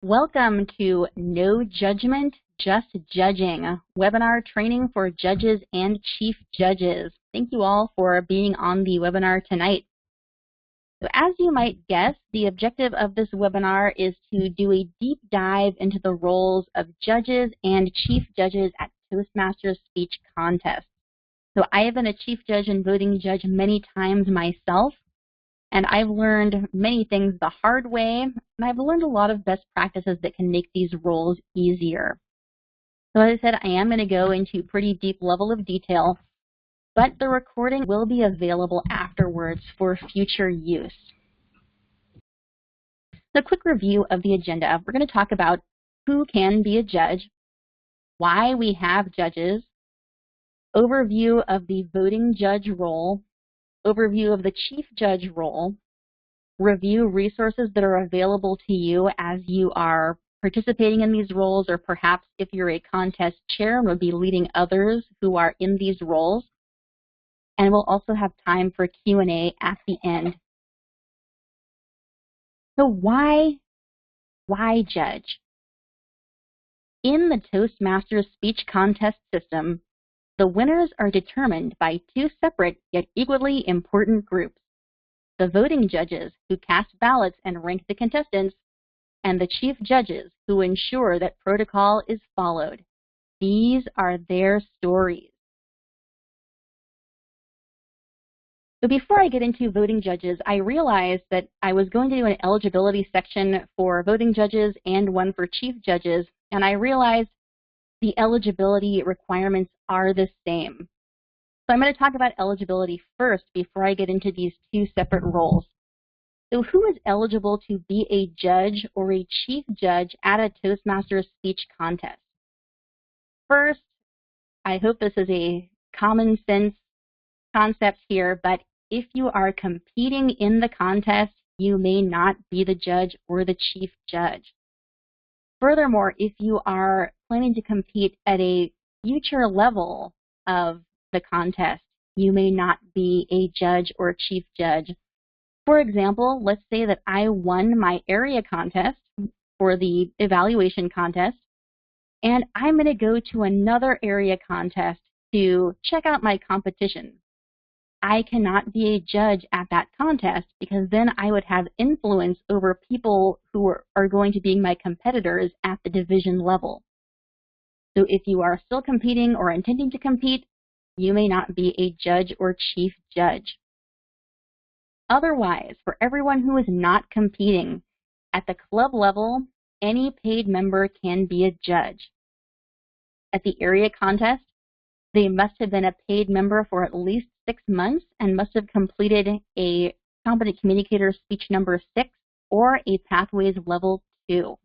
Welcome to No Judgment, Just Judging, webinar training for judges and chief judges. Thank you all for being on the webinar tonight. So as you might guess, the objective of this webinar is to do a deep dive into the roles of judges and chief judges at Toastmasters speech contests. So I have been a chief judge and voting judge many times myself, and I've learned many things the hard way, and I've learned a lot of best practices that can make these roles easier. So as I said, I am going to go into pretty deep level of detail, but the recording will be available afterwards for future use. So a quick review of the agenda. We're going to talk about who can be a judge, why we have judges, overview of the voting judge role, overview of the chief judge role, review resources that are available to you as you are participating in these roles, or perhaps if you're a contest chair and would be leading others who are in these roles. And we'll also have time for Q&A at the end. So why judge? In the Toastmasters speech contest system, the winners are determined by two separate yet equally important groups: the voting judges who cast ballots and rank the contestants, and the chief judges who ensure that protocol is followed. These are their stories. So before I get into voting judges, I realized that I was going to do an eligibility section for voting judges and one for chief judges, and I realized the eligibility requirements are the same. So I'm going to talk about eligibility first before I get into these two separate roles. So who is eligible to be a judge or a chief judge at a Toastmasters speech contest? First, I hope this is a common sense concept here, but if you are competing in the contest, you may not be the judge or the chief judge. Furthermore, if you are planning to compete at a future level of the contest, you may not be a judge or chief judge. For example, let's say that I won my area contest for the evaluation contest, and I'm going to go to another area contest to check out my competition. I cannot be a judge at that contest because then I would have influence over people who are going to be my competitors at the division level. So if you are still competing or intending to compete, you may not be a judge or chief judge. Otherwise, for everyone who is not competing, at the club level, any paid member can be a judge. At the area contest, they must have been a paid member for at least 6 months and must have completed a Competent Communicator Speech number 6 or a Pathways Level 2.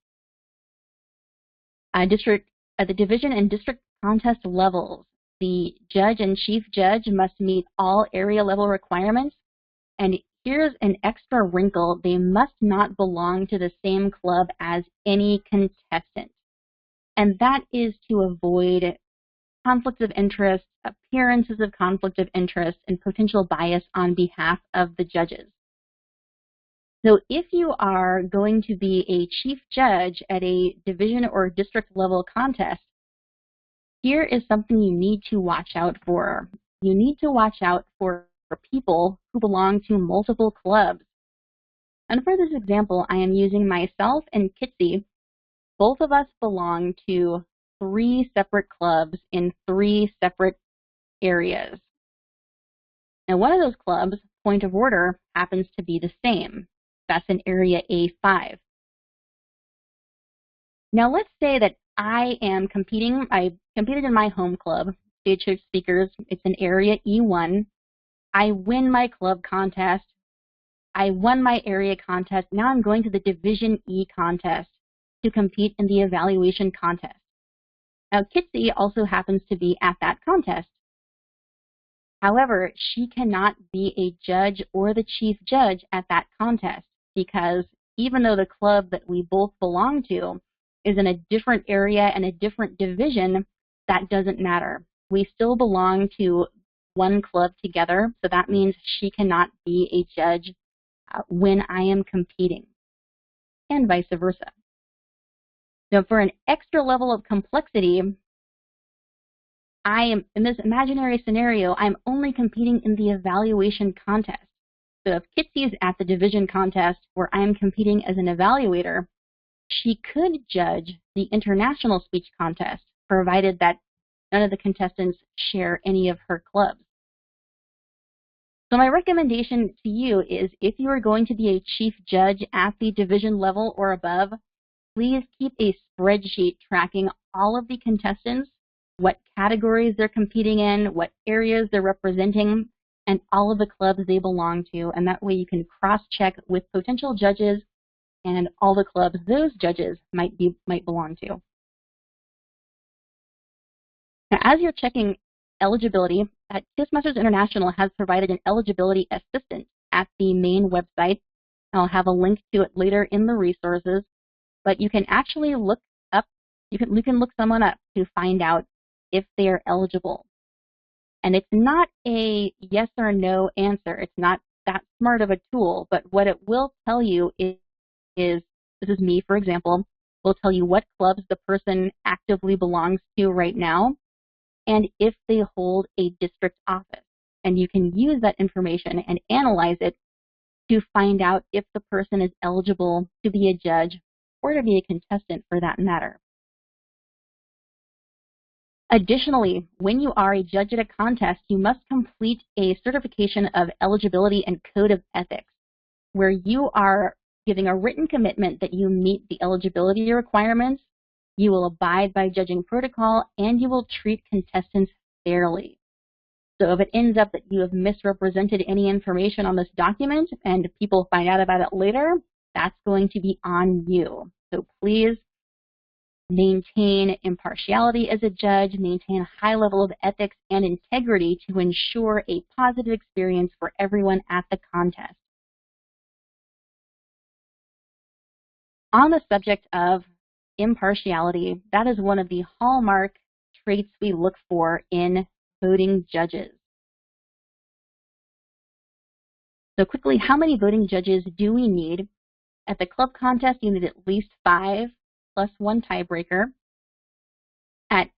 At the division and district contest levels, the judge and chief judge must meet all area level requirements. And here's an extra wrinkle: they must not belong to the same club as any contestant. And that is to avoid conflicts of interest, appearances of conflict of interest, and potential bias on behalf of the judges. So if you are going to be a chief judge at a division or district level contest, here is something you need to watch out for. You need to watch out for people who belong to multiple clubs. And for this example, I am using myself and Kitsy. Both of us belong to 3 separate clubs in 3 separate areas. And one of those clubs, point of order, happens to be the same. That's in area A5. Now let's say that I am competing. I competed in my home club, Stage Speakers. It's in area E1. I win my club contest. I won my area contest. Now I'm going to the Division E contest to compete in the evaluation contest. Now Kitsy also happens to be at that contest. However, she cannot be a judge or the chief judge at that contest because even though the club that we both belong to is in a different area and a different division, that doesn't matter. We still belong to one club together, so that means she cannot be a judge when I am competing, and vice versa. Now, for an extra level of complexity, I am, in this imaginary scenario, I'm only competing in the evaluation contest. So if Kitsy's at the division contest where I'm competing as an evaluator, she could judge the international speech contest, provided that none of the contestants share any of her clubs. So my recommendation to you is, if you are going to be a chief judge at the division level or above, please keep a spreadsheet tracking all of the contestants, what categories they're competing in, what areas they're representing, and all of the clubs they belong to. And that way you can cross-check with potential judges and all the clubs those judges might belong to. Now, as you're checking eligibility, Toastmasters International has provided an eligibility assistant at the main website. I'll have a link to it later in the resources, but you can actually look up, you can look someone up to find out if they are eligible. And it's not a yes or no answer. It's not that smart of a tool, but what it will tell you is this is me, for example, will tell you what clubs the person actively belongs to right now, and if they hold a district office. And you can use that information and analyze it to find out if the person is eligible to be a judge or to be a contestant for that matter. Additionally, when you are a judge at a contest, you must complete a certification of eligibility and code of ethics, where you are giving a written commitment that you meet the eligibility requirements, you will abide by judging protocol, and you will treat contestants fairly. So if it ends up that you have misrepresented any information on this document and people find out about it later, that's going to be on you. So please maintain impartiality as a judge, maintain a high level of ethics and integrity to ensure a positive experience for everyone at the contest. On the subject of impartiality, that is one of the hallmark traits we look for in voting judges. So quickly, how many voting judges do we need? At the club contest, you need at least 5 plus 1 tiebreaker. At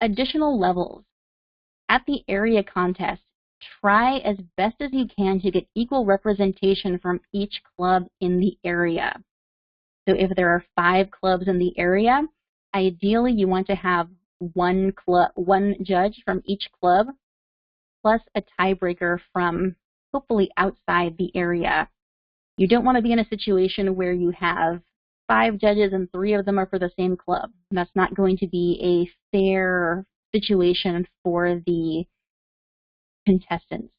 additional levels, at the area contest, try as best as you can to get equal representation from each club in the area. So if there are 5 clubs in the area, ideally you want to have one judge from each club plus a tiebreaker from hopefully outside the area. You don't want to be in a situation where you have 5 judges and 3 of them are for the same club. That's not going to be a fair situation for the contestants.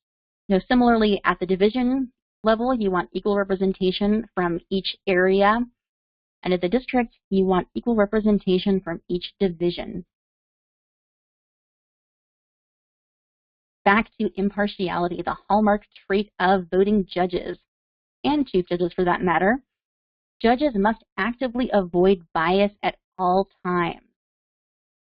Now, similarly, at the division level, you want equal representation from each area. And at the district, you want equal representation from each division. Back to impartiality, the hallmark trait of voting judges, and chief judges for that matter. Judges must actively avoid bias at all times.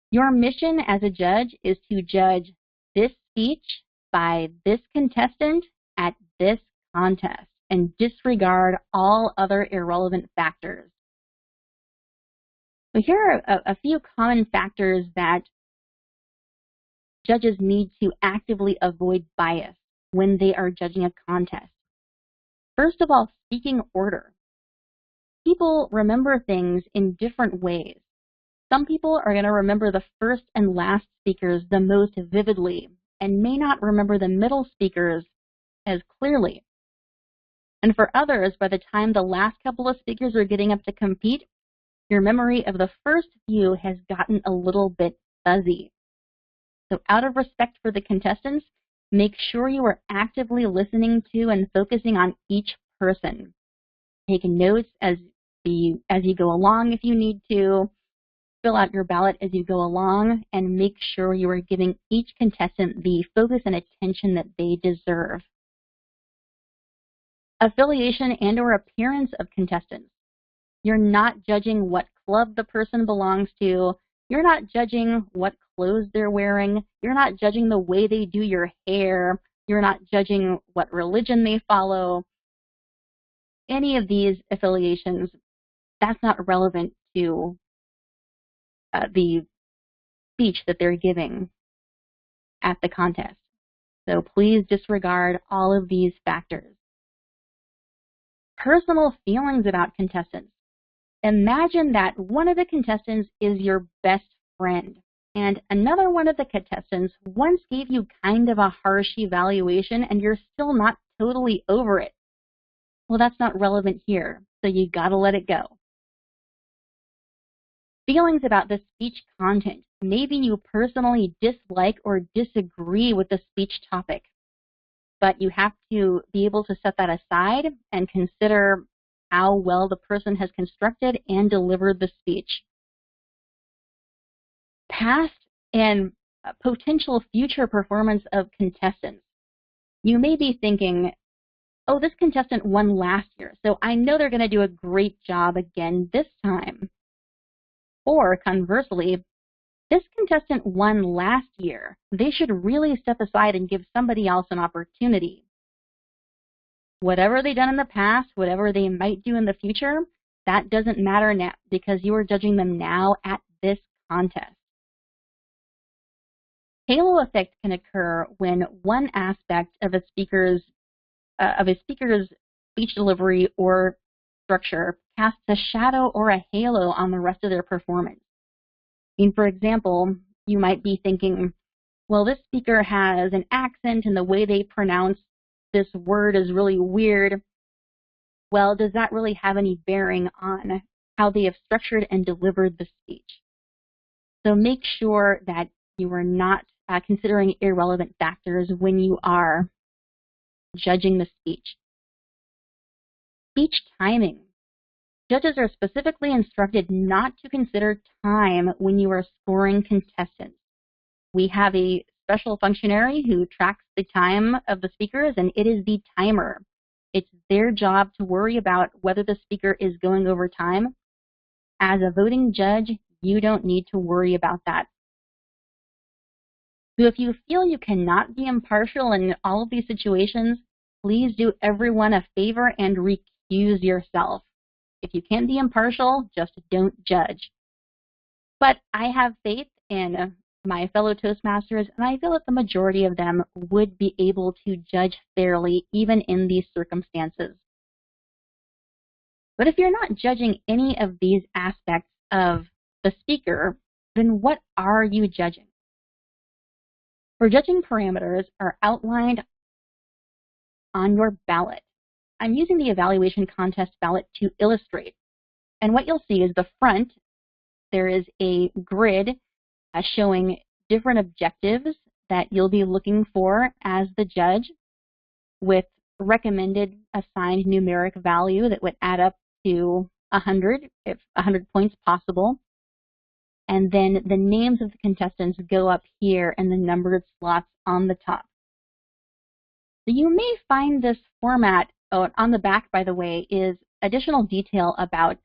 Your mission as a judge is to judge this speech by this contestant at this contest and disregard all other irrelevant factors. So here are a few common factors that judges need to actively avoid bias when they are judging a contest. First of all, speaking order. People remember things in different ways. Some people are going to remember the first and last speakers the most vividly and may not remember the middle speakers as clearly. And for others, by the time the last couple of speakers are getting up to compete, your memory of the first few has gotten a little bit fuzzy. So out of respect for the contestants, make sure you are actively listening to and focusing on each person. Take notes as you go along if you need to. Fill out your ballot as you go along and make sure you are giving each contestant the focus and attention that they deserve. Affiliation and/or appearance of contestants. You're not judging what club the person belongs to. You're not judging what clothes they're wearing. You're not judging the way they do your hair. You're not judging what religion they follow. Any of these affiliations, that's not relevant to the speech that they're giving at the contest. So please disregard all of these factors. Personal feelings about contestants. Imagine that one of the contestants is your best friend, and another one of the contestants once gave you kind of a harsh evaluation and you're still not totally over it. Well, that's not relevant here, so you gotta let it go. Feelings about the speech content. Maybe you personally dislike or disagree with the speech topic, but you have to be able to set that aside and consider how well the person has constructed and delivered the speech. Past and potential future performance of contestants. You may be thinking, oh, this contestant won last year, so I know they're going to do a great job again this time. Or conversely, this contestant won last year. They should really step aside and give somebody else an opportunity. Whatever they've done in the past, whatever they might do in the future, that doesn't matter now because you are judging them now at this contest. Halo effect can occur when one aspect of a speaker's speech delivery or structure casts a shadow or a halo on the rest of their performance. I mean, for example, you might be thinking, well, this speaker has an accent and the way they pronounce this word is really weird. Well, does that really have any bearing on how they have structured and delivered the speech? So make sure that you are not considering irrelevant factors when you are judging the speech. Speech timing. Judges are specifically instructed not to consider time when you are scoring contestants. We have a special functionary who tracks the time of the speakers, and it is the timer. It's their job to worry about whether the speaker is going over time. As a voting judge, you don't need to worry about that. So if you feel you cannot be impartial in all of these situations, please do everyone a favor and recuse yourself. If you can't be impartial, just don't judge. But I have faith in my fellow Toastmasters, and I feel that the majority of them would be able to judge fairly even in these circumstances. But if you're not judging any of these aspects of the speaker, then what are you judging? For judging parameters are outlined on your ballot. I'm using the evaluation contest ballot to illustrate. And what you'll see is the front, there is a grid showing different objectives that you'll be looking for as the judge with recommended assigned numeric value that would add up to 100, if 100 points possible. And then the names of the contestants go up here and the numbered slots on the top. So you may find this format, on the back, by the way, is additional detail about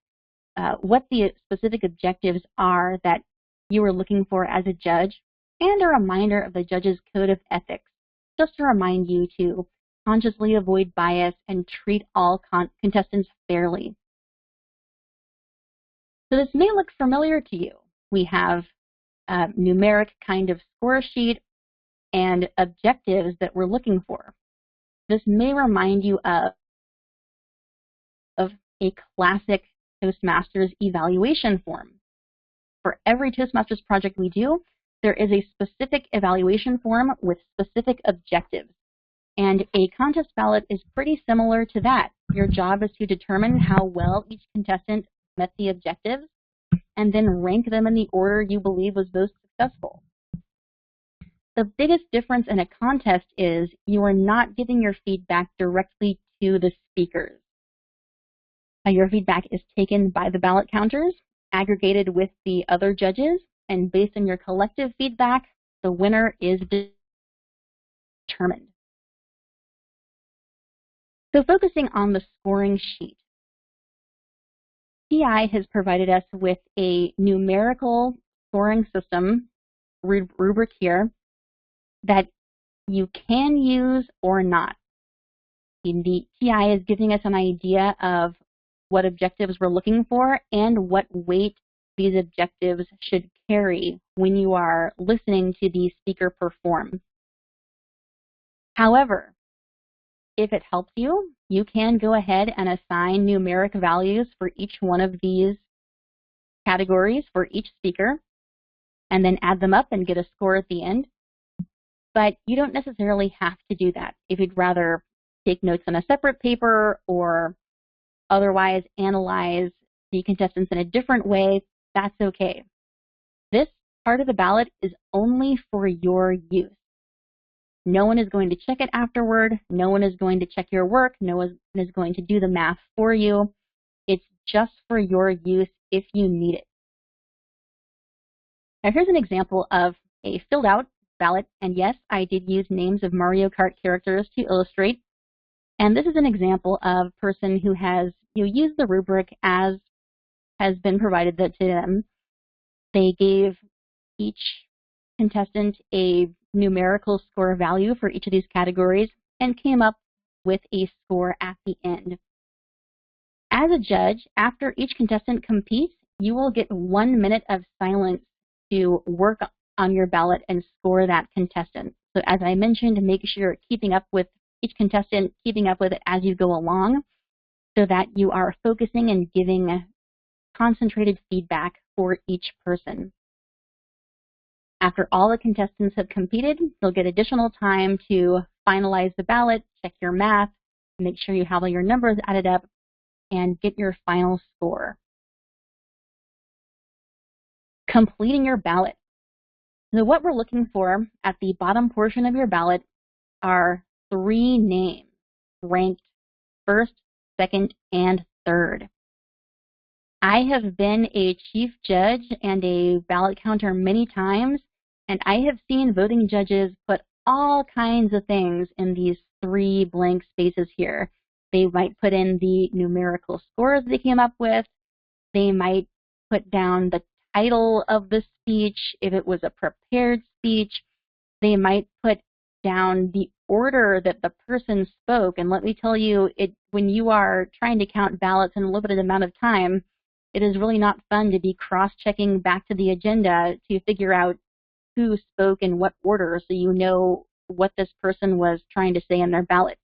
what the specific objectives are that you are looking for as a judge, and a reminder of the judge's code of ethics, just to remind you to consciously avoid bias and treat all contestants fairly. So this may look familiar to you. We have a numeric kind of score sheet and objectives that we're looking for. This may remind you of a classic Toastmasters evaluation form. For every Toastmasters project we do, there is a specific evaluation form with specific objectives. And a contest ballot is pretty similar to that. Your job is to determine how well each contestant met the objectives and then rank them in the order you believe was most successful. The biggest difference in a contest is you are not giving your feedback directly to the speakers. Your feedback is taken by the ballot counters, aggregated with the other judges, and based on your collective feedback, the winner is determined. So focusing on the scoring sheet, TI has provided us with a numerical scoring system rubric here that you can use or not. The TI is giving us an idea of what objectives we're looking for and what weight these objectives should carry when you are listening to the speaker perform. However, if it helps you, you can go ahead and assign numeric values for each one of these categories for each speaker, and then add them up and get a score at the end. But you don't necessarily have to do that. If you'd rather take notes on a separate paper or otherwise analyze the contestants in a different way, that's okay. This part of the ballot is only for your use. No one is going to check it afterward. No one is going to check your work. No one is going to do the math for you. It's just for your use if you need it. Now here's an example of a filled out ballot, and yes, I did use names of Mario Kart characters to illustrate. And this is an example of a person who has used the rubric as has been provided to them. They gave each contestant a numerical score value for each of these categories and came up with a score at the end. As a judge, after each contestant competes, you will get 1 minute of silence to work on your ballot and score that contestant. So as I mentioned, make sure you're keeping up with each contestant, keeping up with it as you go along so that you are focusing and giving concentrated feedback for each person. After all the contestants have competed, you'll get additional time to finalize the ballot, check your math, make sure you have all your numbers added up, and get your final score. Completing your ballot. So what we're looking for at the bottom portion of your ballot are 3 names, ranked first, second, and third. I have been a chief judge and a ballot counter many times, and I have seen voting judges put all kinds of things in these 3 blank spaces here. They might put in the numerical scores they came up with. They might put down the title of the speech if it was a prepared speech. They might put down the order that the person spoke. And let me tell you, when you are trying to count ballots in a limited amount of time, it is really not fun to be cross-checking back to the agenda to figure out who spoke in what order so you know what this person was trying to say in their ballot.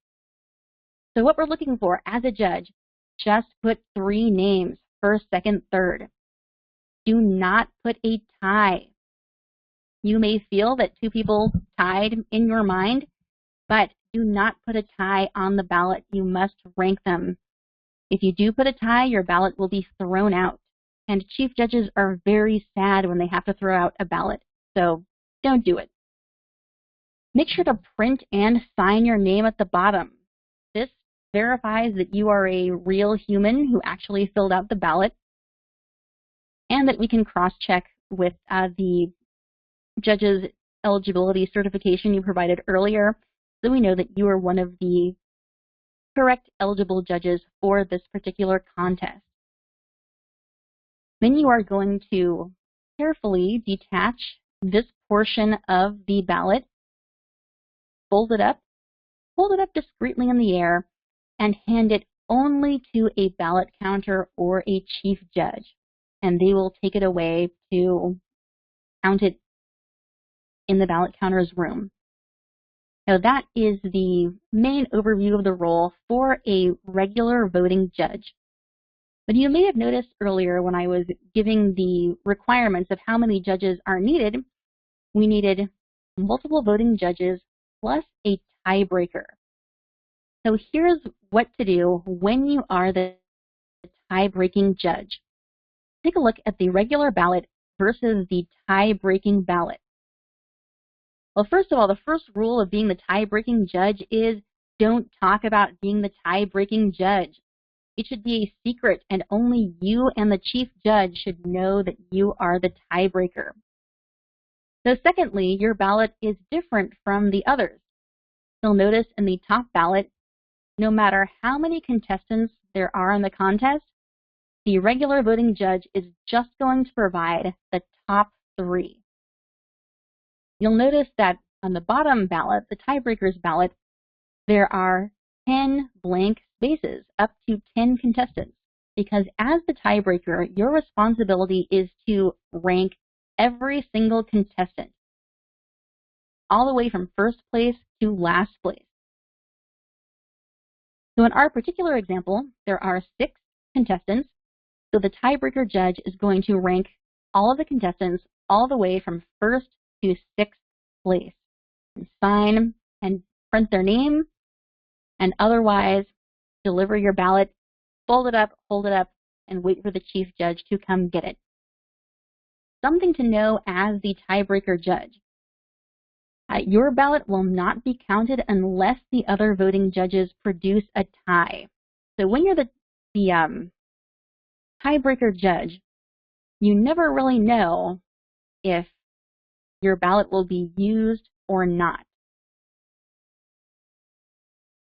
So what we're looking for as a judge, just put 3 names, first, second, third. Do not put a tie. You may feel that 2 people tied in your mind, but do not put a tie on the ballot. You must rank them. If you do put a tie, your ballot will be thrown out. And chief judges are very sad when they have to throw out a ballot, so don't do it. Make sure to print and sign your name at the bottom. This verifies that you are a real human who actually filled out the ballot, and that we can cross-check with the judge's eligibility certification you provided earlier, so we know that you are one of the correct eligible judges for this particular contest. Then you are going to carefully detach this portion of the ballot, fold it up, hold it up discreetly in the air, and hand it only to a ballot counter or a chief judge, and they will take it away to count it in the ballot counter's room. Now that is the main overview of the role for a regular voting judge. But you may have noticed earlier when I was giving the requirements of how many judges are needed, we needed multiple voting judges plus a tiebreaker. So here's what to do when you are the tie-breaking judge. Take a look at the regular ballot versus the tie-breaking ballot. Well, first of all, the first rule of being the tie-breaking judge is don't talk about being the tie-breaking judge. It should be a secret, and only you and the chief judge should know that you are the tiebreaker. So secondly, your ballot is different from the others. You'll notice in the top ballot, no matter how many contestants there are in the contest, the regular voting judge is just going to provide the top 3. You'll notice that on the bottom ballot, the tiebreaker's ballot, there are 10 blank spaces, up to 10 contestants, because as the tiebreaker, your responsibility is to rank every single contestant, all the way from first place to last place. So in our particular example, there are 6 contestants. So the tiebreaker judge is going to rank all of the contestants all the way from first to 6th place, and sign and print their name, and otherwise deliver your ballot, fold it up, hold it up, and wait for the chief judge to come get it. Something to know as the tiebreaker judge. Your ballot will not be counted unless the other voting judges produce a tie. So when you're the tiebreaker judge, you never really know if your ballot will be used or not.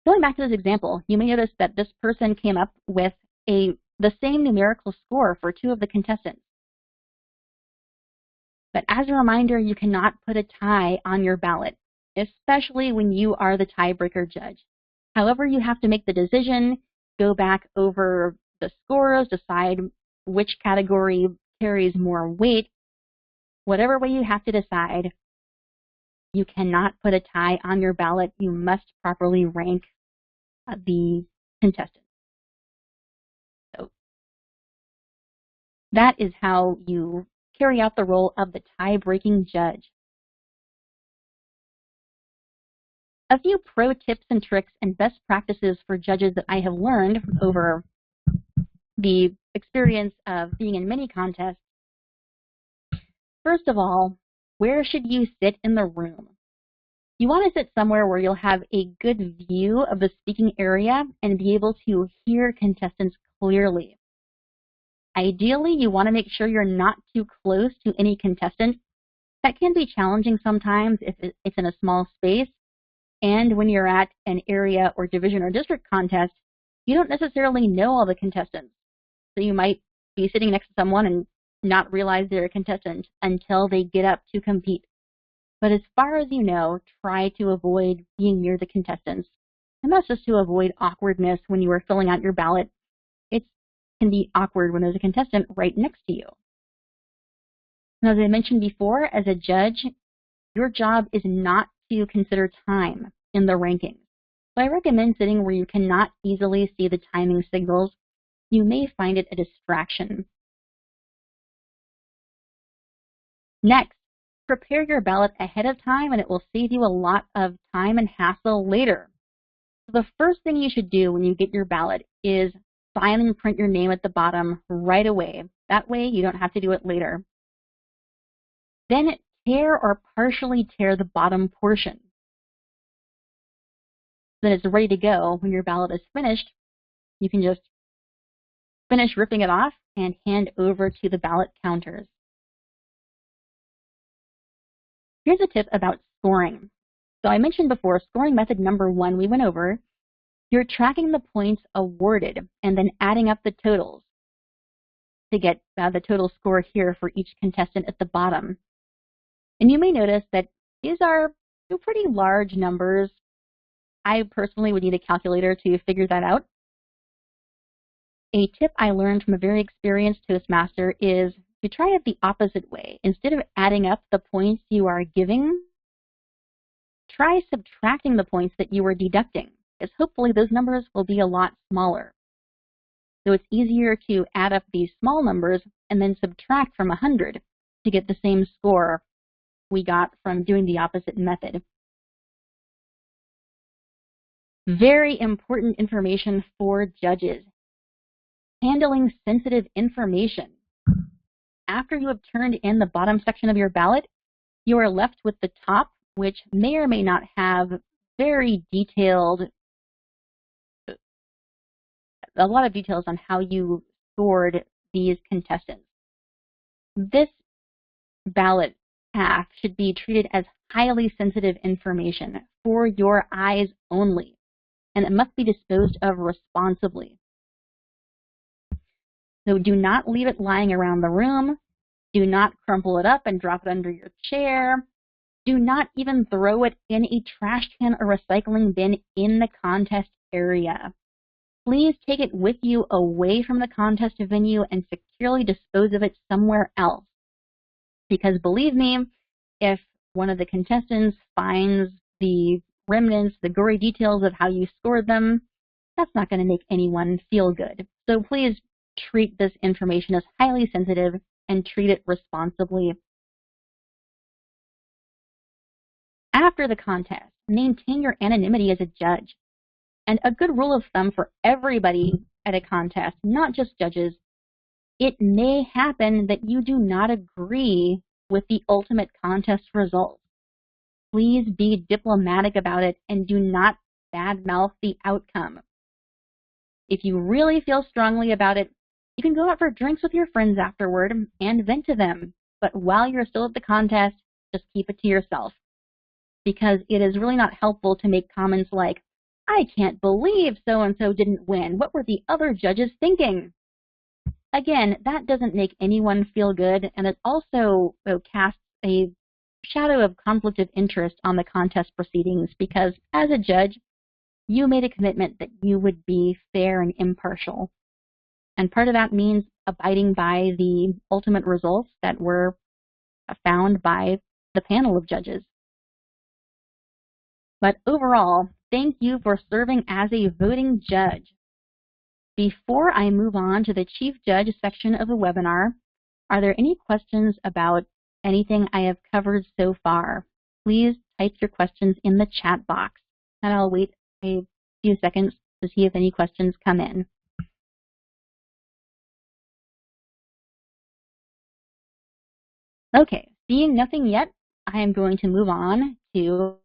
Going back to this example, you may notice that this person came up with the same numerical score for 2 of the contestants. But as a reminder, you cannot put a tie on your ballot, especially when you are the tiebreaker judge. However, you have to make the decision, go back over the scores, decide which category carries more weight. Whatever way you have to decide, you cannot put a tie on your ballot. You must properly rank the contestants. So that is how you carry out the role of the tie-breaking judge. A few pro tips and tricks and best practices for judges that I have learned over the experience of being in many contests. First of all, where should you sit in the room? You want to sit somewhere where you'll have a good view of the speaking area and be able to hear contestants clearly. Ideally, you want to make sure you're not too close to any contestant. That can be challenging sometimes if it's in a small space. And when you're at an area or division or district contest, you don't necessarily know all the contestants. So you might be sitting next to someone and not realize they're a contestant until they get up to compete. But as far as you know, try to avoid being near the contestants. And that's just to avoid awkwardness when you are filling out your ballot. It can be awkward when there's a contestant right next to you. Now, as I mentioned before, as a judge, your job is not to consider time in the rankings. So I recommend sitting where you cannot easily see the timing signals. You may find it a distraction. Next, prepare your ballot ahead of time and it will save you a lot of time and hassle later. So the first thing you should do when you get your ballot is sign and print your name at the bottom right away. That way you don't have to do it later. Then tear or partially tear the bottom portion. Then it's ready to go. When your ballot is finished, you can just finish ripping it off and hand over to the ballot counters. Here's a tip about scoring. So I mentioned before, scoring method number 1 we went over. You're tracking the points awarded and then adding up the totals to get the total score here for each contestant at the bottom. And you may notice that these are pretty large numbers. I personally would need a calculator to figure that out. A tip I learned from a very experienced Toastmaster is to try it the opposite way. Instead of adding up the points you are giving, try subtracting the points that you are deducting, because hopefully those numbers will be a lot smaller. So it's easier to add up these small numbers and then subtract from 100 to get the same score we got from doing the opposite method. Very important information for judges. Handling sensitive information. After you have turned in the bottom section of your ballot, you are left with the top, which may or may not have very detailed, a lot of details on how you scored these contestants. This ballot half should be treated as highly sensitive information for your eyes only, and it must be disposed of responsibly. So do not leave it lying around the room. Do not crumple it up and drop it under your chair. Do not even throw it in a trash can or recycling bin in the contest area. Please take it with you away from the contest venue and securely dispose of it somewhere else. Because believe me, if one of the contestants finds the remnants, the gory details of how you scored them, that's not going to make anyone feel good. So please treat this information as highly sensitive and treat it responsibly. After the contest, maintain your anonymity as a judge. And a good rule of thumb for everybody at a contest, not just judges, it may happen that you do not agree with the ultimate contest result. Please be diplomatic about it and do not badmouth the outcome. If you really feel strongly about it, you can go out for drinks with your friends afterward and vent to them. But while you're still at the contest, just keep it to yourself. Because it is really not helpful to make comments like, "I can't believe so-and-so didn't win. What were the other judges thinking?" Again, that doesn't make anyone feel good, and it also casts a shadow of conflict of interest on the contest proceedings because, as a judge, you made a commitment that you would be fair and impartial. And part of that means abiding by the ultimate results that were found by the panel of judges. But overall, thank you for serving as a voting judge. Before I move on to the Chief Judge section of the webinar, are there any questions about anything I have covered so far? Please type your questions in the chat box, and I'll wait a few seconds to see if any questions come in. Okay, seeing nothing yet, I am going to move on to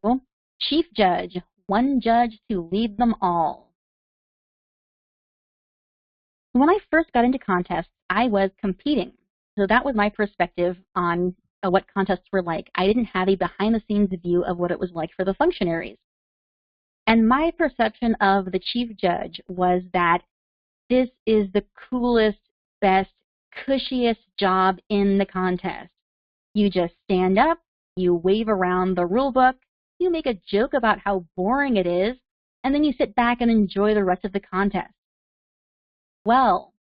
Chief Judge, one judge to lead them all. When I first got into contests, I was competing. So that was my perspective on what contests were like. I didn't have a behind-the-scenes view of what it was like for the functionaries. And my perception of the chief judge was that this is the coolest, best, cushiest job in the contest. You just stand up, you wave around the rule book, you make a joke about how boring it is, and then you sit back and enjoy the rest of the contest. Well,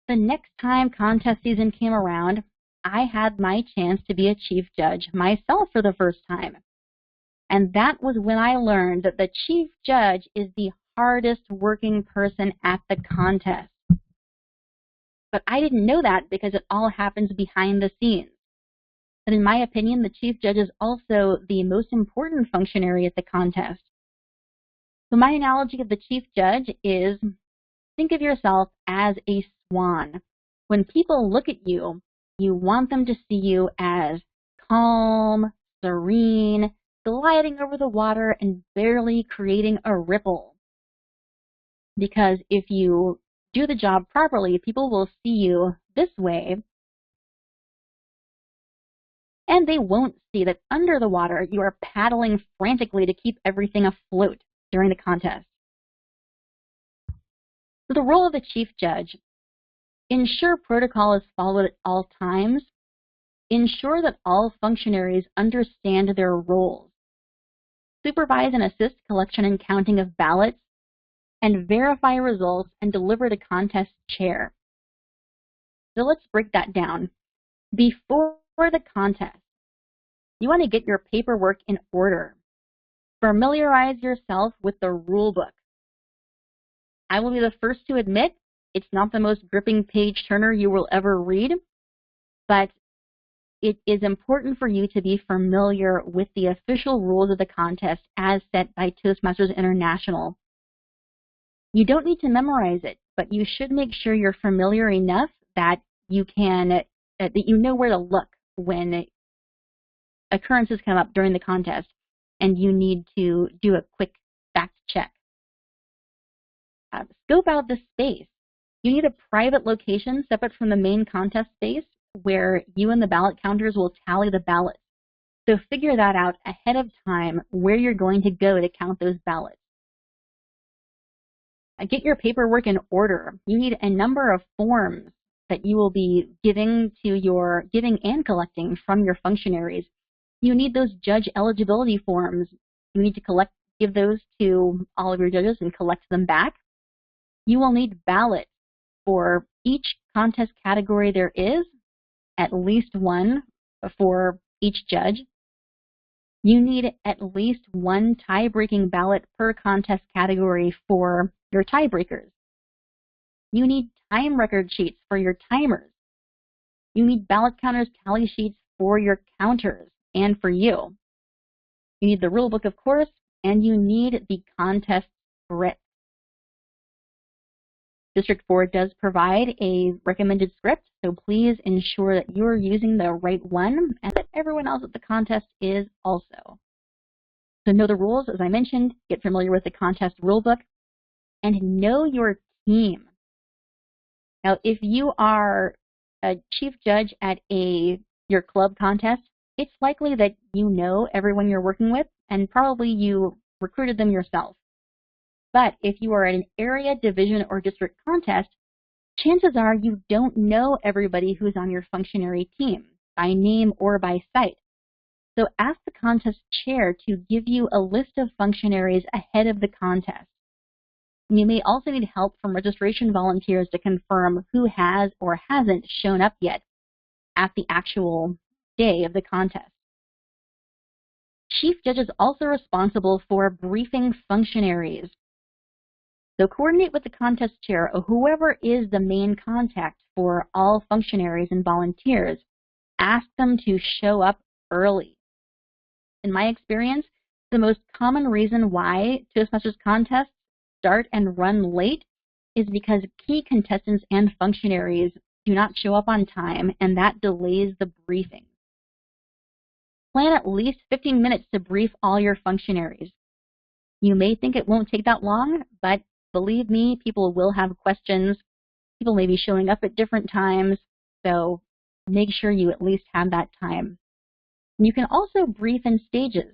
the next time contest season came around, I had my chance to be a chief judge myself for the first time. And that was when I learned that the chief judge is the hardest working person at the contest. But I didn't know that because it all happens behind the scenes. But in my opinion, the chief judge is also the most important functionary at the contest. So my analogy of the chief judge is, think of yourself as a swan. When people look at you, you want them to see you as calm, serene, gliding over the water and barely creating a ripple. Because if you do the job properly, people will see you this way, and they won't see that under the water you are paddling frantically to keep everything afloat during the contest. So the role of the chief judge: ensure protocol is followed at all times, ensure that all functionaries understand their roles, supervise and assist collection and counting of ballots, and verify results and deliver to contest chair. So let's break that down. Before the contest, you want to get your paperwork in order. Familiarize yourself with the rule book. I will be the first to admit it's not the most gripping page turner you will ever read, but it is important for you to be familiar with the official rules of the contest as set by Toastmasters International. You don't need to memorize it, but you should make sure you're familiar enough that you know where to look when occurrences come up during the contest and you need to do a quick fact check. Scope out the space. You need a private location separate from the main contest space where you and the ballot counters will tally the ballots. So figure that out ahead of time where you're going to go to count those ballots. Get your paperwork in order. You need a number of forms that you will be giving and collecting from your functionaries. You need those judge eligibility forms. You need to give those to all of your judges and collect them back. You will need ballots for each contest category there is, at least one for each judge. You need at least one tie-breaking ballot per contest category for your tiebreakers. You need time record sheets for your timers. You need ballot counters tally sheets for your counters and for you. You need the rule book, of course, and you need the contest script. District 4 does provide a recommended script, so please ensure that you are using the right one and that everyone else at the contest is also. So know the rules, as I mentioned, get familiar with the contest rulebook, and know your team. Now, if you are a chief judge at your club contest, it's likely that you know everyone you're working with, and probably you recruited them yourself. But if you are at an area, division, or district contest, chances are you don't know everybody who's on your functionary team, by name or by site. So ask the contest chair to give you a list of functionaries ahead of the contest. You may also need help from registration volunteers to confirm who has or hasn't shown up yet at the actual day of the contest. Chief judge is also responsible for briefing functionaries. So coordinate with the contest chair or whoever is the main contact for all functionaries and volunteers. Ask them to show up early. In my experience, the most common reason why Toastmasters contests start and run late is because key contestants and functionaries do not show up on time, and that delays the briefing. Plan at least 15 minutes to brief all your functionaries. You may think it won't take that long, but believe me, people will have questions. People may be showing up at different times, so make sure you at least have that time. You can also brief in stages.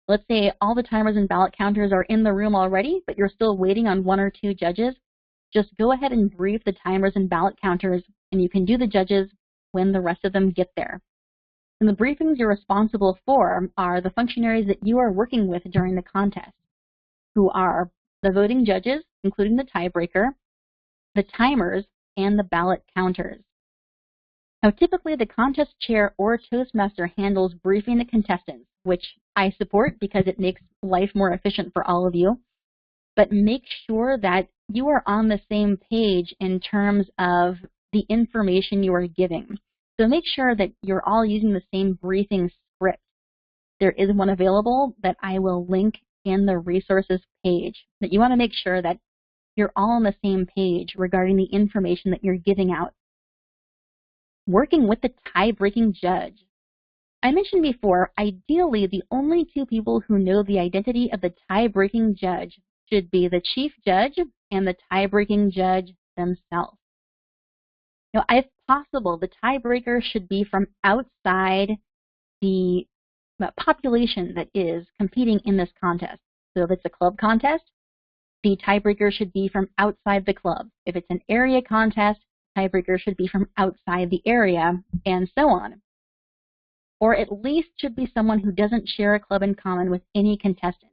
Let's say all the timers and ballot counters are in the room already, but you're still waiting on one or two judges. Just go ahead and brief the timers and ballot counters, and you can do the judges when the rest of them get there. And the briefings you're responsible for are the functionaries that you are working with during the contest, who are the voting judges, including the tiebreaker, the timers, and the ballot counters. Now, typically, the contest chair or Toastmaster handles briefing the contestants, which I support because it makes life more efficient for all of you. But make sure that you are on the same page in terms of the information you are giving. So make sure that you're all using the same briefing script. There is one available that I will link in the resources page. That you want to make sure that you're all on the same page regarding the information that you're giving out. Working with the tie-breaking judge. I mentioned before, ideally, the only two people who know the identity of the tie-breaking judge should be the chief judge and the tie-breaking judge themselves. Now, if possible, the tiebreaker should be from outside the population that is competing in this contest. So if it's a club contest, the tiebreaker should be from outside the club. If it's an area contest, tiebreaker should be from outside the area, and so on. Or at least should be someone who doesn't share a club in common with any contestant.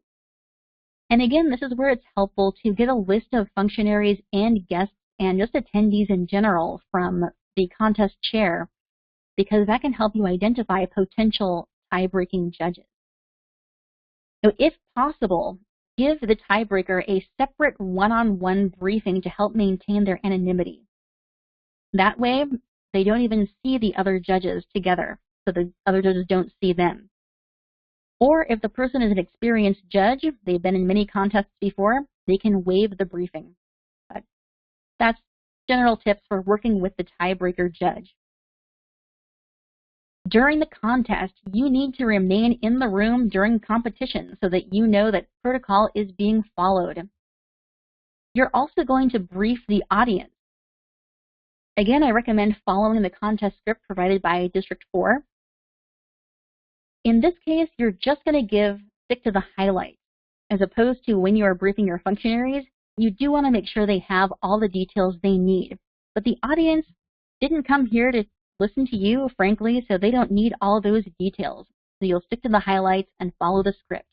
And again, this is where it's helpful to get a list of functionaries and guests and just attendees in general from the contest chair, because that can help you identify potential tie-breaking judges. So if possible, give the tiebreaker a separate one-on-one briefing to help maintain their anonymity. That way, they don't even see the other judges together, so the other judges don't see them. Or if the person is an experienced judge, they've been in many contests before, they can waive the briefing. But that's general tips for working with the tiebreaker judge. During the contest, you need to remain in the room during competition so that you know that protocol is being followed. You're also going to brief the audience. Again, I recommend following the contest script provided by District 4. In this case, you're just going to stick to the highlights. As opposed to when you are briefing your functionaries, you do want to make sure they have all the details they need. But the audience didn't come here to listen to you, frankly, so they don't need all those details. So you'll stick to the highlights and follow the script.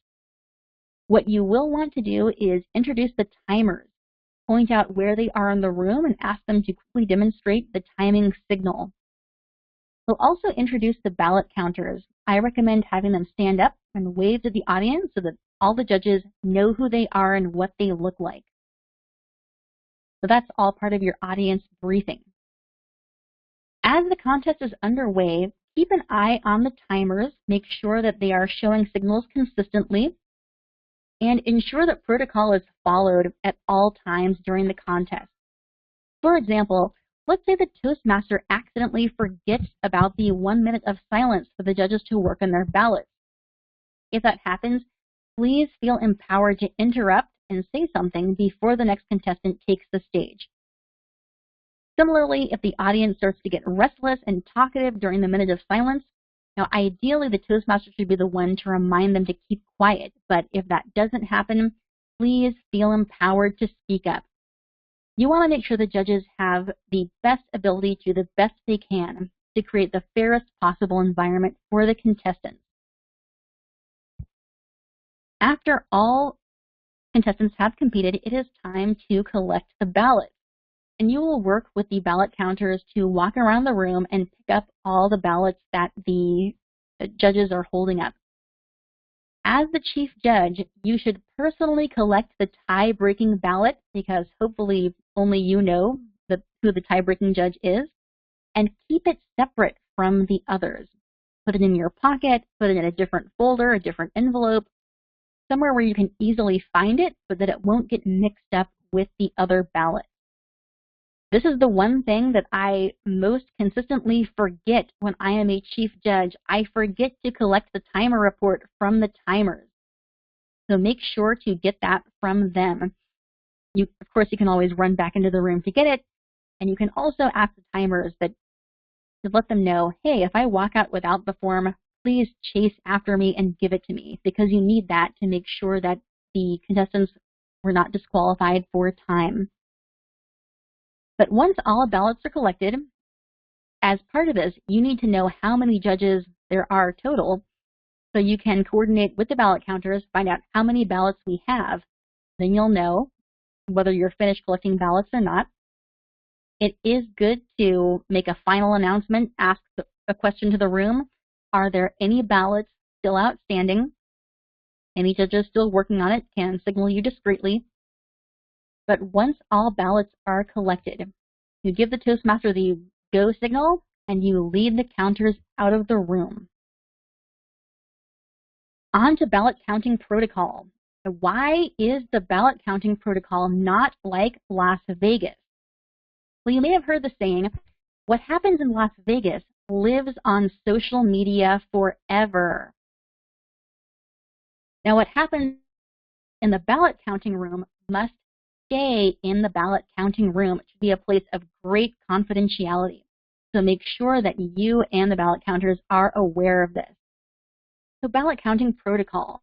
What you will want to do is introduce the timers. Point out where they are in the room and ask them to quickly demonstrate the timing signal. We'll also introduce the ballot counters. I recommend having them stand up and wave to the audience so that all the judges know who they are and what they look like. So that's all part of your audience briefing. As the contest is underway, keep an eye on the timers, make sure that they are showing signals consistently, and ensure that protocol is followed at all times during the contest. For example, let's say the Toastmaster accidentally forgets about the 1 minute of silence for the judges to work on their ballots. If that happens, please feel empowered to interrupt and say something before the next contestant takes the stage. Similarly, if the audience starts to get restless and talkative during the minute of silence, now ideally the Toastmaster should be the one to remind them to keep quiet, but if that doesn't happen, please feel empowered to speak up. You want to make sure the judges have the best ability to do the best they can to create the fairest possible environment for the contestants. After all contestants have competed, it is time to collect the ballots. And you will work with the ballot counters to walk around the room and pick up all the ballots that the judges are holding up. As the chief judge, you should personally collect the tie-breaking ballot because hopefully only you know who the tie-breaking judge is, and keep it separate from the others. Put it in your pocket, put it in a different folder, a different envelope, somewhere where you can easily find it so that it won't get mixed up with the other ballots. This is the one thing that I most consistently forget when I am a chief judge. I forget to collect the timer report from the timers. So make sure to get that from them. Of course, you can always run back into the room to get it. And you can also ask the timers to let them know, hey, if I walk out without the form, please chase after me and give it to me, because you need that to make sure that the contestants were not disqualified for time. But once all ballots are collected, as part of this, you need to know how many judges there are total, so you can coordinate with the ballot counters, find out how many ballots we have. Then you'll know whether you're finished collecting ballots or not. It is good to make a final announcement, ask a question to the room. Are there any ballots still outstanding? Any judges still working on it can signal you discreetly. But once all ballots are collected, you give the Toastmaster the go signal and you lead the counters out of the room. On to ballot counting protocol. Why is the ballot counting protocol not like Las Vegas? Well, you may have heard the saying, what happens in Las Vegas lives on social media forever. Now, what happens in the ballot counting room must stay in the ballot counting room. It should be a place of great confidentiality. So make sure that you and the ballot counters are aware of this. So ballot counting protocol.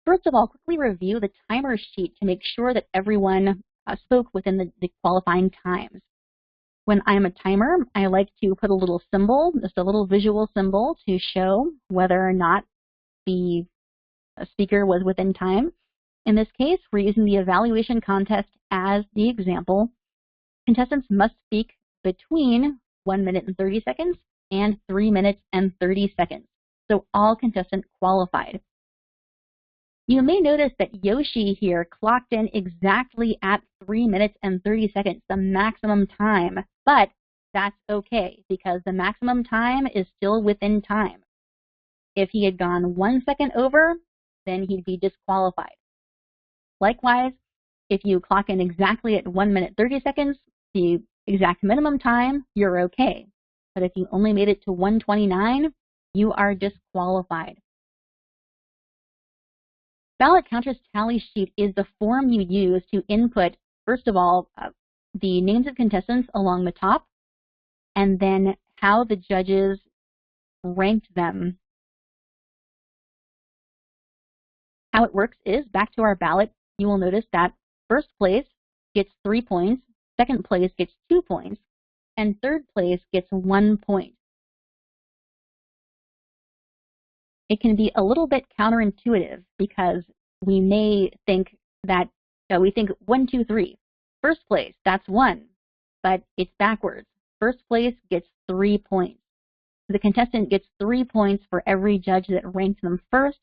First of all, quickly review the timer sheet to make sure that everyone spoke within the qualifying times. When I'm a timer, I like to put a little symbol, just a little visual symbol to show whether or not the speaker was within time. In this case, we're using the evaluation contest as the example. Contestants must speak between 1 minute and 30 seconds and 3 minutes and 30 seconds. So all contestants qualified. You may notice that Yoshi here clocked in exactly at 3 minutes and 30 seconds, the maximum time, but that's okay because the maximum time is still within time. If he had gone 1 second over, then he'd be disqualified. Likewise, if you clock in exactly at 1 minute 30 seconds, the exact minimum time, you're okay. But if you only made it to 1:29, you are disqualified. Ballot counters tally sheet is the form you use to input, first of all, the names of contestants along the top, and then how the judges ranked them. How it works is, back to our ballot, you will notice that first place gets 3 points, second place gets 2 points, and third place gets 1 point. It can be a little bit counterintuitive because we may think that, we think 1, 2, 3. First place, that's 1, but it's backwards. First place gets 3 points. The contestant gets 3 points for every judge that ranked them first,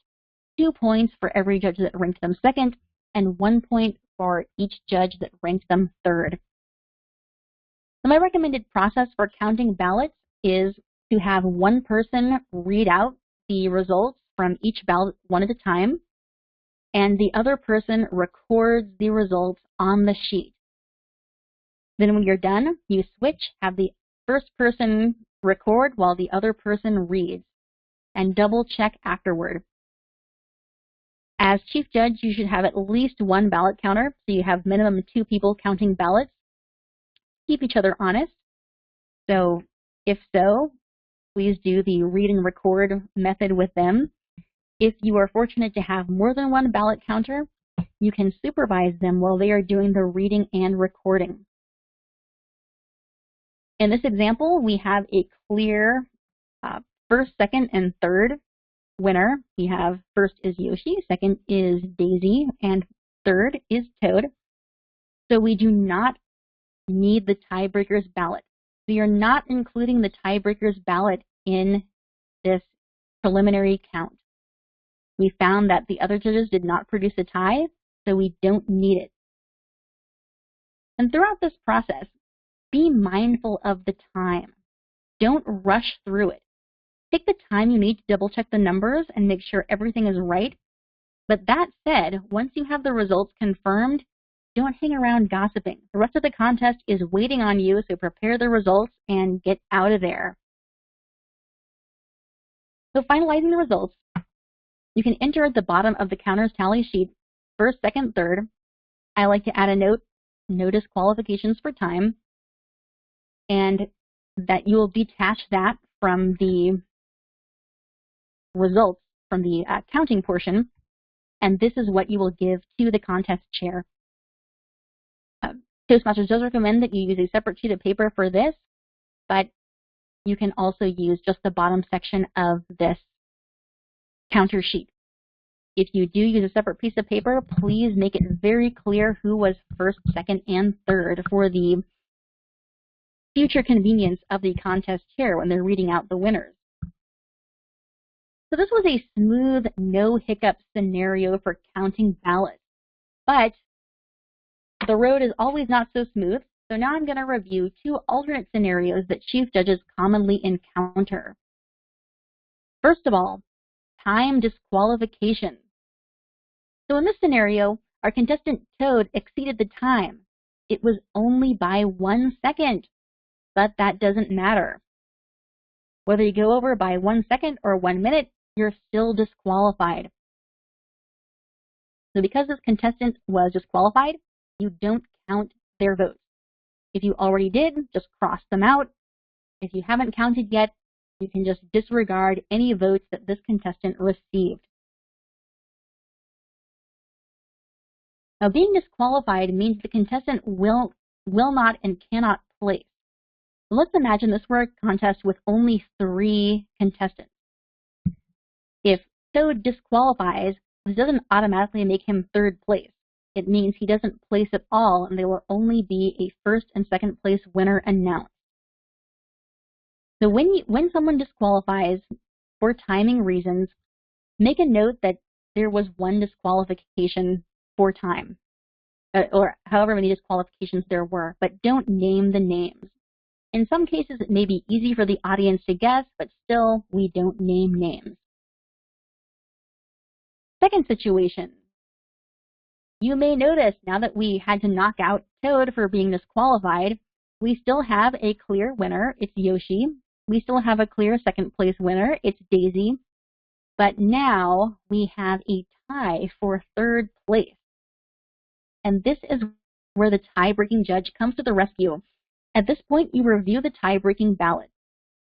2 points for every judge that ranked them second, and 1 point for each judge that ranked them third. So my recommended process for counting ballots is to have one person read out the results from each ballot one at a time, and the other person records the results on the sheet. Then when you're done, you switch, have the first person record while the other person reads, and double check afterward. As chief judge, you should have at least one ballot counter, so you have minimum 2 people counting ballots. Keep each other honest. So if so, please do the read and record method with them. If you are fortunate to have more than one ballot counter, you can supervise them while they are doing the reading and recording. In this example, we have a clear first, second, and third winner. We have first is Yoshi, second is Daisy, and third is Toad. So we do not need the tiebreaker's ballot. We are not including the tiebreaker's ballot in this preliminary count. We found that the other judges did not produce a tie, so we don't need it. And throughout this process, be mindful of the time. Don't rush through it. Take the time you need to double check the numbers and make sure everything is right. But that said, once you have the results confirmed, don't hang around gossiping. The rest of the contest is waiting on you, so prepare the results and get out of there. So finalizing the results, you can enter at the bottom of the counter's tally sheet, first, second, third. I like to add a note, no disqualifications for time, and that you will detach that from the results, from the counting portion, and this is what you will give to the contest chair. Toastmasters does recommend that you use a separate sheet of paper for this, but you can also use just the bottom section of this counter sheet. If you do use a separate piece of paper, please make it very clear who was first, second, and third for the future convenience of the contest chair when they're reading out the winners. So this was a smooth, no hiccup scenario for counting ballots, but the road is always not so smooth, so now I'm going to review 2 alternate scenarios that chief judges commonly encounter. First of all, time disqualification. So in this scenario, our contestant Toad exceeded the time. It was only by 1 second, but that doesn't matter. Whether you go over by 1 second or 1 minute, you're still disqualified. So because this contestant was disqualified, you don't count their votes. If you already did, just cross them out. If you haven't counted yet, you can just disregard any votes that this contestant received. Now, being disqualified means the contestant will not and cannot place. Let's imagine this were a contest with only 3 contestants. If Toad disqualifies, this doesn't automatically make him third place. It means he doesn't place at all, and there will only be a first and second place winner announced. So when someone disqualifies for timing reasons, make a note that there was 1 disqualification for time, or however many disqualifications there were, but don't name the names. In some cases, it may be easy for the audience to guess, but still, we don't name names. Second situation. You may notice now that we had to knock out Toad for being disqualified, we still have a clear winner, it's Yoshi. We still have a clear second place winner, it's Daisy. But now we have a tie for third place. And this is where the tie-breaking judge comes to the rescue. At this point, you review the tie-breaking ballot.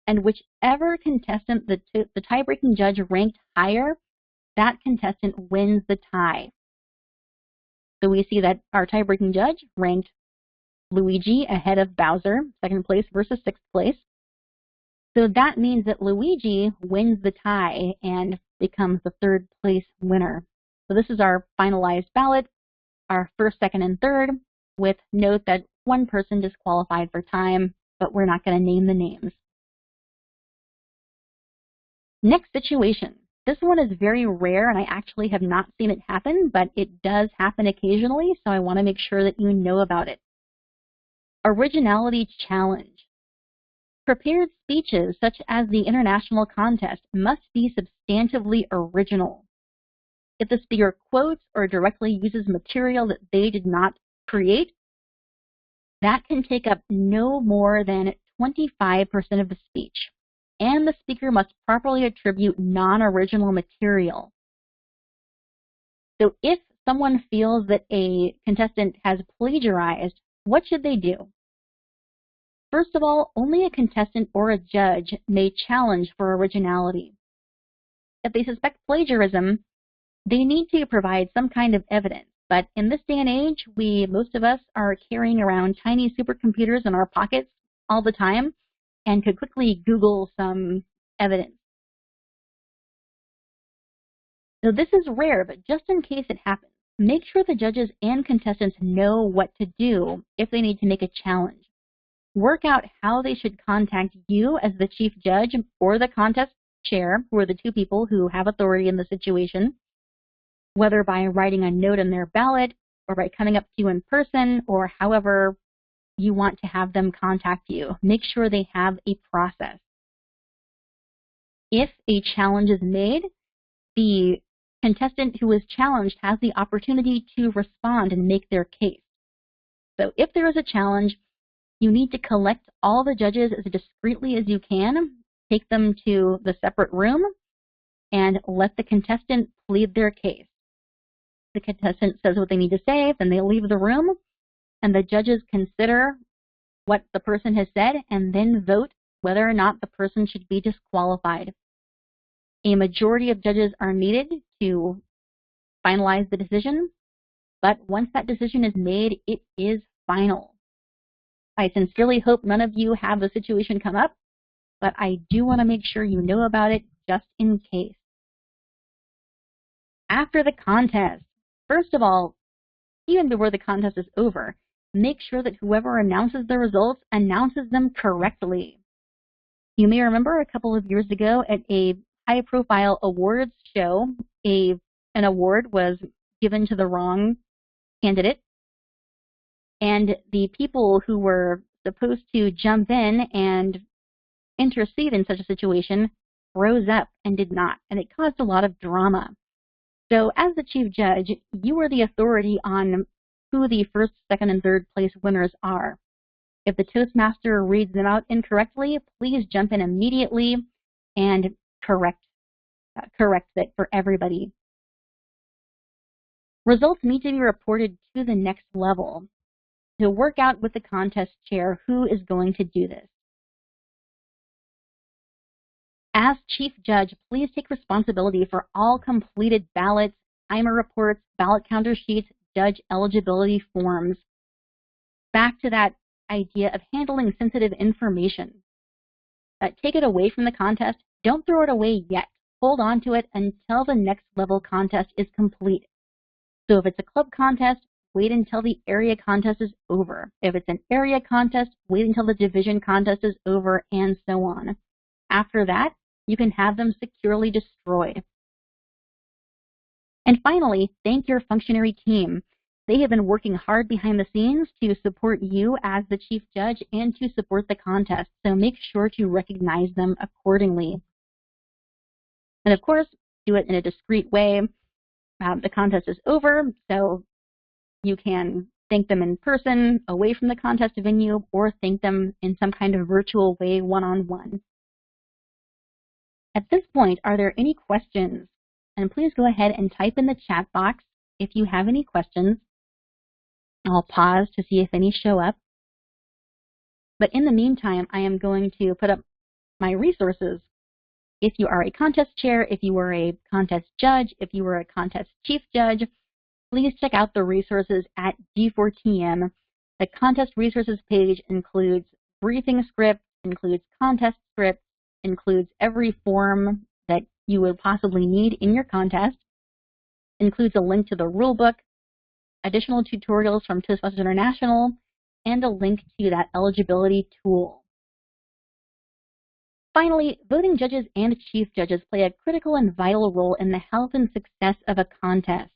And whichever contestant the tie-breaking judge ranked higher, that contestant wins the tie. So we see that our tie-breaking judge ranked Luigi ahead of Bowser, second place versus sixth place. So that means that Luigi wins the tie and becomes the third place winner. So this is our finalized ballot, our first, second, and third, with note that 1 person disqualified for time, but we're not going to name the names. Next situation. This one is very rare, and I actually have not seen it happen, but it does happen occasionally, so I want to make sure that you know about it. Originality challenge. Prepared speeches, such as the international contest, must be substantively original. If the speaker quotes or directly uses material that they did not create, that can take up no more than 25% of the speech, and the speaker must properly attribute non-original material. So if someone feels that a contestant has plagiarized, what should they do? First of all, only a contestant or a judge may challenge for originality. If they suspect plagiarism, they need to provide some kind of evidence. But in this day and age, most of us are carrying around tiny supercomputers in our pockets all the time and could quickly Google some evidence. So this is rare, but just in case it happens, make sure the judges and contestants know what to do if they need to make a challenge. Work out how they should contact you as the chief judge or the contest chair, who are the two people who have authority in the situation, whether by writing a note in their ballot or by coming up to you in person or however you want to have them contact you. Make sure they have a process. If a challenge is made, the contestant who is challenged has the opportunity to respond and make their case. So if there is a challenge, you need to collect all the judges as discreetly as you can, take them to the separate room, and let the contestant plead their case. The contestant says what they need to say, then they leave the room, and the judges consider what the person has said and then vote whether or not the person should be disqualified. A majority of judges are needed to finalize the decision, but once that decision is made, it is final. I sincerely hope none of you have the situation come up, but I do want to make sure you know about it just in case. After the contest, first of all, even before the contest is over, make sure that whoever announces the results announces them correctly. You may remember a couple of years ago at a high-profile awards show, an award was given to the wrong candidate, and the people who were supposed to jump in and intercede in such a situation rose up and did not, and it caused a lot of drama. So as the chief judge, you are the authority on who the first, second, and third place winners are. If the Toastmaster reads them out incorrectly, please jump in immediately and correct it for everybody. Results need to be reported to the next level. To work out with the contest chair who is going to do this. As chief judge, please take responsibility for all completed ballots, timer reports, ballot counter sheets, judge eligibility forms. Back to that idea of handling sensitive information. Take it away from the contest. Don't throw it away yet. Hold on to it until the next level contest is complete. So if it's a club contest, wait until the area contest is over. If it's an area contest, wait until the division contest is over, and so on. After that, you can have them securely destroyed. And finally, thank your functionary team. They have been working hard behind the scenes to support you as the chief judge and to support the contest, so make sure to recognize them accordingly. And of course, do it in a discreet way. The contest is over, so you can thank them in person, away from the contest venue, or thank them in some kind of virtual way, one-on-one. At this point, are there any questions? And please go ahead and type in the chat box if you have any questions. I'll pause to see if any show up. But in the meantime, I am going to put up my resources. If you are a contest chair, if you are a contest judge, if you are a contest chief judge, please check out the resources at G4TM. The contest resources page includes briefing scripts, includes contest scripts, includes every form that you would possibly need in your contest, includes a link to the rulebook, additional tutorials from Toastmasters International, and a link to that eligibility tool. Finally, voting judges and chief judges play a critical and vital role in the health and success of a contest.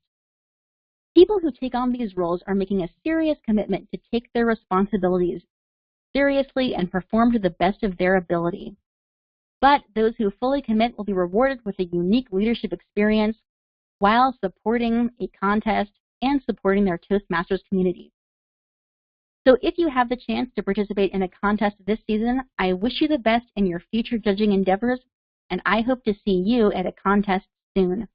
People who take on these roles are making a serious commitment to take their responsibilities seriously and perform to the best of their ability. But those who fully commit will be rewarded with a unique leadership experience while supporting a contest and supporting their Toastmasters community. So if you have the chance to participate in a contest this season, I wish you the best in your future judging endeavors, and I hope to see you at a contest soon.